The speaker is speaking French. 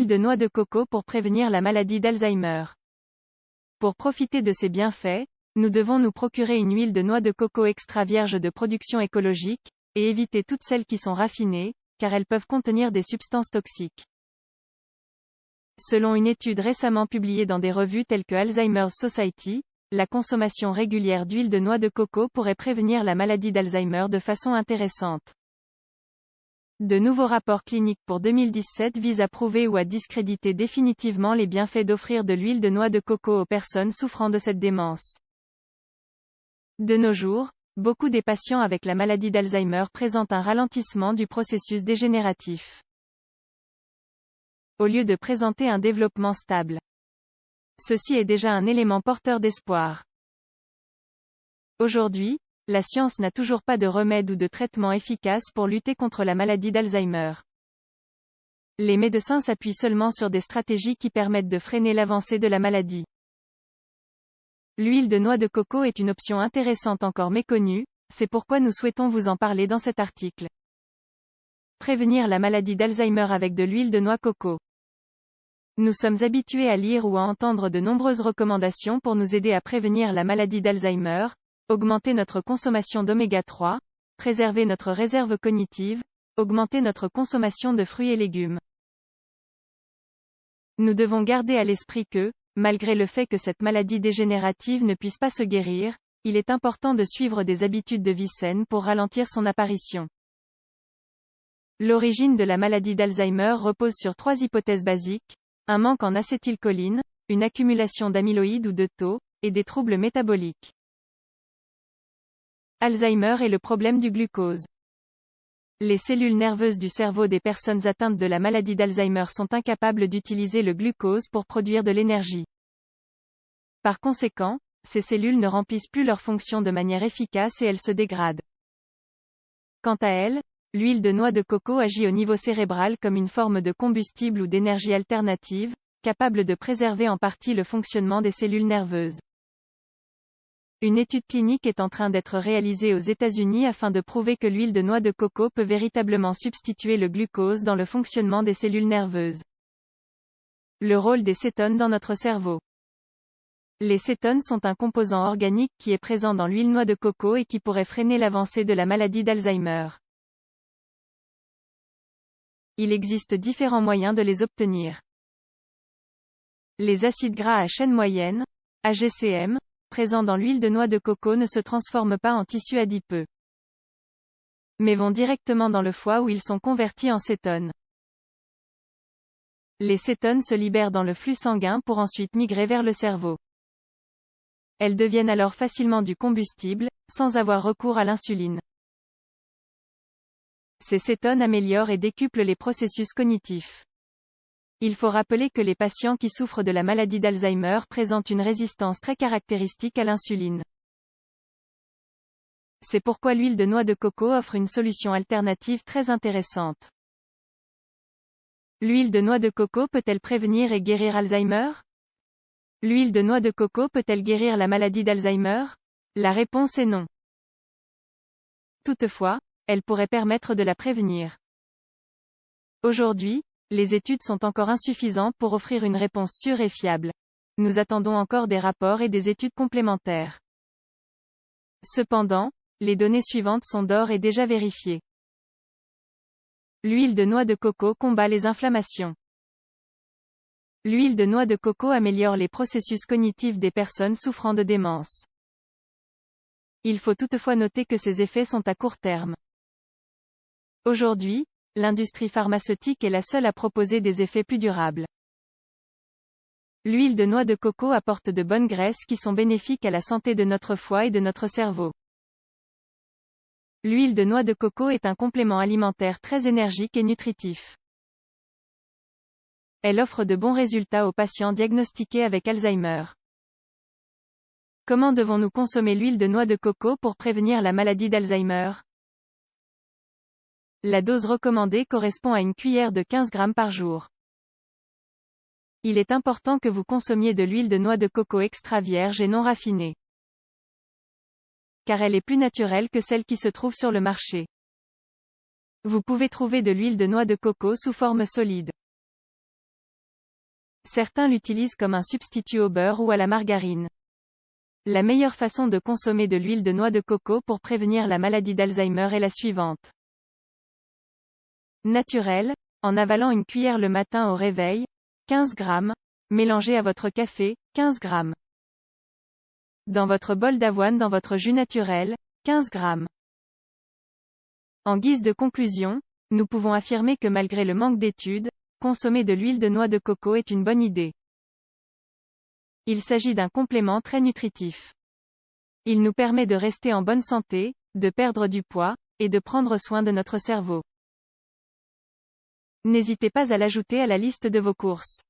L'huile de noix de coco pour prévenir la maladie d'Alzheimer. Pour profiter de ses bienfaits, nous devons nous procurer une huile de noix de coco extra vierge de production écologique, et éviter toutes celles qui sont raffinées, car elles peuvent contenir des substances toxiques. Selon une étude récemment publiée dans des revues telles que Alzheimer's Society, la consommation régulière d'huile de noix de coco pourrait prévenir la maladie d'Alzheimer de façon intéressante. De nouveaux rapports cliniques pour 2017 visent à prouver ou à discréditer définitivement les bienfaits d'offrir de l'huile de noix de coco aux personnes souffrant de cette démence. De nos jours, beaucoup des patients avec la maladie d'Alzheimer présentent un ralentissement du processus dégénératif, au lieu de présenter un développement stable. Ceci est déjà un élément porteur d'espoir. Aujourd'hui, la science n'a toujours pas de remède ou de traitement efficace pour lutter contre la maladie d'Alzheimer. Les médecins s'appuient seulement sur des stratégies qui permettent de freiner l'avancée de la maladie. L'huile de noix de coco est une option intéressante encore méconnue, c'est pourquoi nous souhaitons vous en parler dans cet article. Prévenir la maladie d'Alzheimer avec de l'huile de noix coco. Nous sommes habitués à lire ou à entendre de nombreuses recommandations pour nous aider à prévenir la maladie d'Alzheimer, augmenter notre consommation d'oméga 3, préserver notre réserve cognitive, augmenter notre consommation de fruits et légumes. Nous devons garder à l'esprit que, malgré le fait que cette maladie dégénérative ne puisse pas se guérir, il est important de suivre des habitudes de vie saines pour ralentir son apparition. L'origine de la maladie d'Alzheimer repose sur 3 hypothèses basiques: un manque en acétylcholine, une accumulation d'amyloïdes ou de tau, et des troubles métaboliques. Alzheimer et le problème du glucose. Les cellules nerveuses du cerveau des personnes atteintes de la maladie d'Alzheimer sont incapables d'utiliser le glucose pour produire de l'énergie. Par conséquent, ces cellules ne remplissent plus leurs fonctions de manière efficace et elles se dégradent. Quant à elles, l'huile de noix de coco agit au niveau cérébral comme une forme de combustible ou d'énergie alternative, capable de préserver en partie le fonctionnement des cellules nerveuses. Une étude clinique est en train d'être réalisée aux États-Unis afin de prouver que l'huile de noix de coco peut véritablement substituer le glucose dans le fonctionnement des cellules nerveuses. Le rôle des cétones dans notre cerveau. Les cétones sont un composant organique qui est présent dans l'huile noix de coco et qui pourrait freiner l'avancée de la maladie d'Alzheimer. Il existe différents moyens de les obtenir. Les acides gras à chaîne moyenne, AGCM, présents dans l'huile de noix de coco ne se transforment pas en tissu adipeux, mais vont directement dans le foie où ils sont convertis en cétones. Les cétones se libèrent dans le flux sanguin pour ensuite migrer vers le cerveau. Elles deviennent alors facilement du combustible, sans avoir recours à l'insuline. Ces cétones améliorent et décuplent les processus cognitifs. Il faut rappeler que les patients qui souffrent de la maladie d'Alzheimer présentent une résistance très caractéristique à l'insuline. C'est pourquoi l'huile de noix de coco offre une solution alternative très intéressante. L'huile de noix de coco peut-elle prévenir et guérir Alzheimer? L'huile de noix de coco peut-elle guérir la maladie d'Alzheimer? La réponse est non. Toutefois, elle pourrait permettre de la prévenir. Aujourd'hui, les études sont encore insuffisantes pour offrir une réponse sûre et fiable. Nous attendons encore des rapports et des études complémentaires. Cependant, les données suivantes sont d'ores et déjà vérifiées. L'huile de noix de coco combat les inflammations. L'huile de noix de coco améliore les processus cognitifs des personnes souffrant de démence. Il faut toutefois noter que ces effets sont à court terme. Aujourd'hui, l'industrie pharmaceutique est la seule à proposer des effets plus durables. L'huile de noix de coco apporte de bonnes graisses qui sont bénéfiques à la santé de notre foie et de notre cerveau. L'huile de noix de coco est un complément alimentaire très énergique et nutritif. Elle offre de bons résultats aux patients diagnostiqués avec Alzheimer. Comment devons-nous consommer l'huile de noix de coco pour prévenir la maladie d'Alzheimer? La dose recommandée correspond à une cuillère de 15 grammes par jour. Il est important que vous consommiez de l'huile de noix de coco extra vierge et non raffinée, car elle est plus naturelle que celle qui se trouve sur le marché. Vous pouvez trouver de l'huile de noix de coco sous forme solide. Certains l'utilisent comme un substitut au beurre ou à la margarine. La meilleure façon de consommer de l'huile de noix de coco pour prévenir la maladie d'Alzheimer est la suivante. Naturel, en avalant une cuillère le matin au réveil, 15 grammes, mélangé à votre café, 15 grammes. Dans votre bol d'avoine dans votre jus naturel, 15 grammes. En guise de conclusion, nous pouvons affirmer que malgré le manque d'études, consommer de l'huile de noix de coco est une bonne idée. Il s'agit d'un complément très nutritif. Il nous permet de rester en bonne santé, de perdre du poids, et de prendre soin de notre cerveau. N'hésitez pas à l'ajouter à la liste de vos courses.